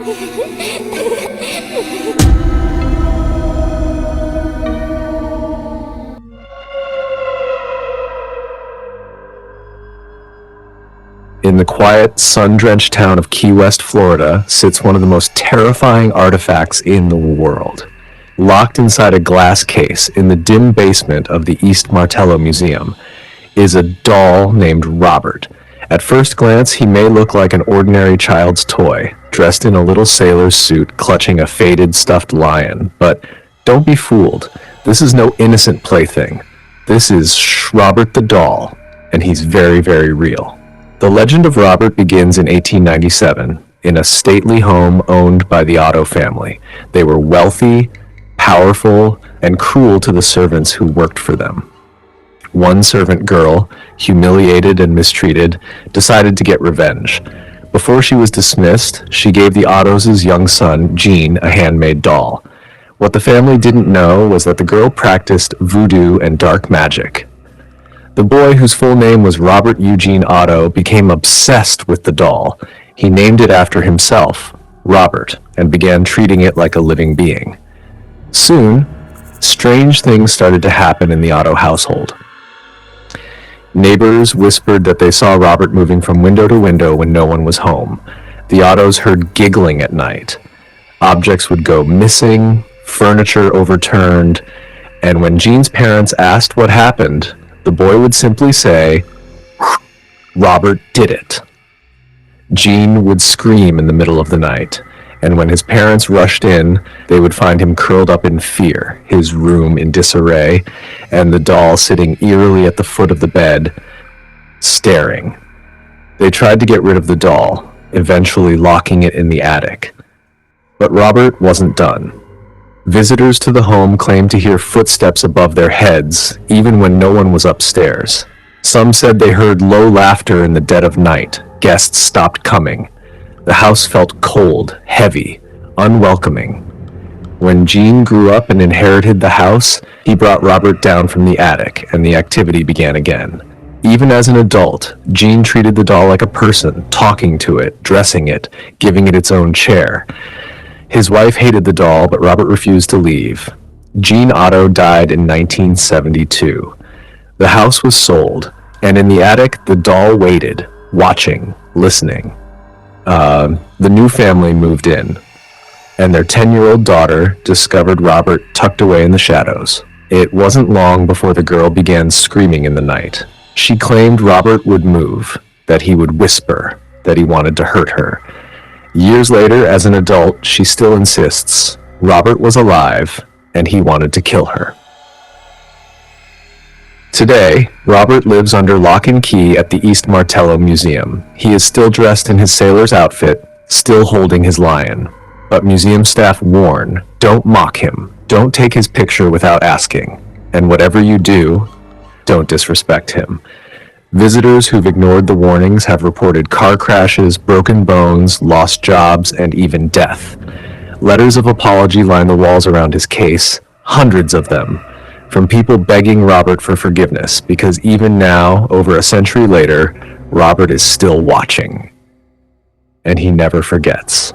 In the quiet, sun-drenched town of Key West, Florida, sits one of the most terrifying artifacts in the world. Locked inside a glass case in the dim basement of the East Martello Museum is a doll named Robert. At first glance, he may look like an ordinary child's toy, dressed in a little sailor's suit clutching a faded stuffed lion. But don't be fooled. This is no innocent plaything. This is Robert the doll, and he's very, very real. The legend of Robert begins in 1897 in a stately home owned by the Otto family. They were wealthy, powerful, and cruel to the servants who worked for them. One servant girl, humiliated and mistreated, decided to get revenge. Before she was dismissed, she gave the Ottos' young son, Gene, a handmade doll. What the family didn't know was that the girl practiced voodoo and dark magic. The boy, whose full name was Robert Eugene Otto, became obsessed with the doll. He named it after himself, Robert, and began treating it like a living being. Soon, strange things started to happen in the Otto household. Neighbors whispered that they saw Robert moving from window to window when no one was home. The Ottos heard giggling at night. Objects would go missing, furniture overturned, and when Gene's parents asked what happened, the boy would simply say, "Robert did it." Gene would scream in the middle of the night, and when his parents rushed in, they would find him curled up in fear, his room in disarray, and the doll sitting eerily at the foot of the bed, staring. They tried to get rid of the doll, eventually locking it in the attic. But Robert wasn't done. Visitors to the home claimed to hear footsteps above their heads, even when no one was upstairs. Some said they heard low laughter in the dead of night. Guests stopped coming. The house felt cold, heavy, unwelcoming. When Gene grew up and inherited the house, he brought Robert down from the attic, and the activity began again. Even as an adult, Gene treated the doll like a person, talking to it, dressing it, giving it its own chair. His wife hated the doll, but Robert refused to leave. Gene Otto died in 1972. The house was sold, and in the attic, the doll waited, watching, listening. The new family moved in, and their 10-year-old daughter discovered Robert tucked away in the shadows. It wasn't long before the girl began screaming in the night. She claimed Robert would move, that he would whisper, that he wanted to hurt her. Years later, as an adult, she still insists Robert was alive and he wanted to kill her. Today, Robert lives under lock and key at the East Martello Museum. He is still dressed in his sailor's outfit, still holding his lion. But museum staff warn, don't mock him, don't take his picture without asking, and whatever you do, don't disrespect him. Visitors who've ignored the warnings have reported car crashes, broken bones, lost jobs, and even death. Letters of apology line the walls around his case, hundreds of them, from people begging Robert for forgiveness, because even now, over a century later, Robert is still watching. And he never forgets.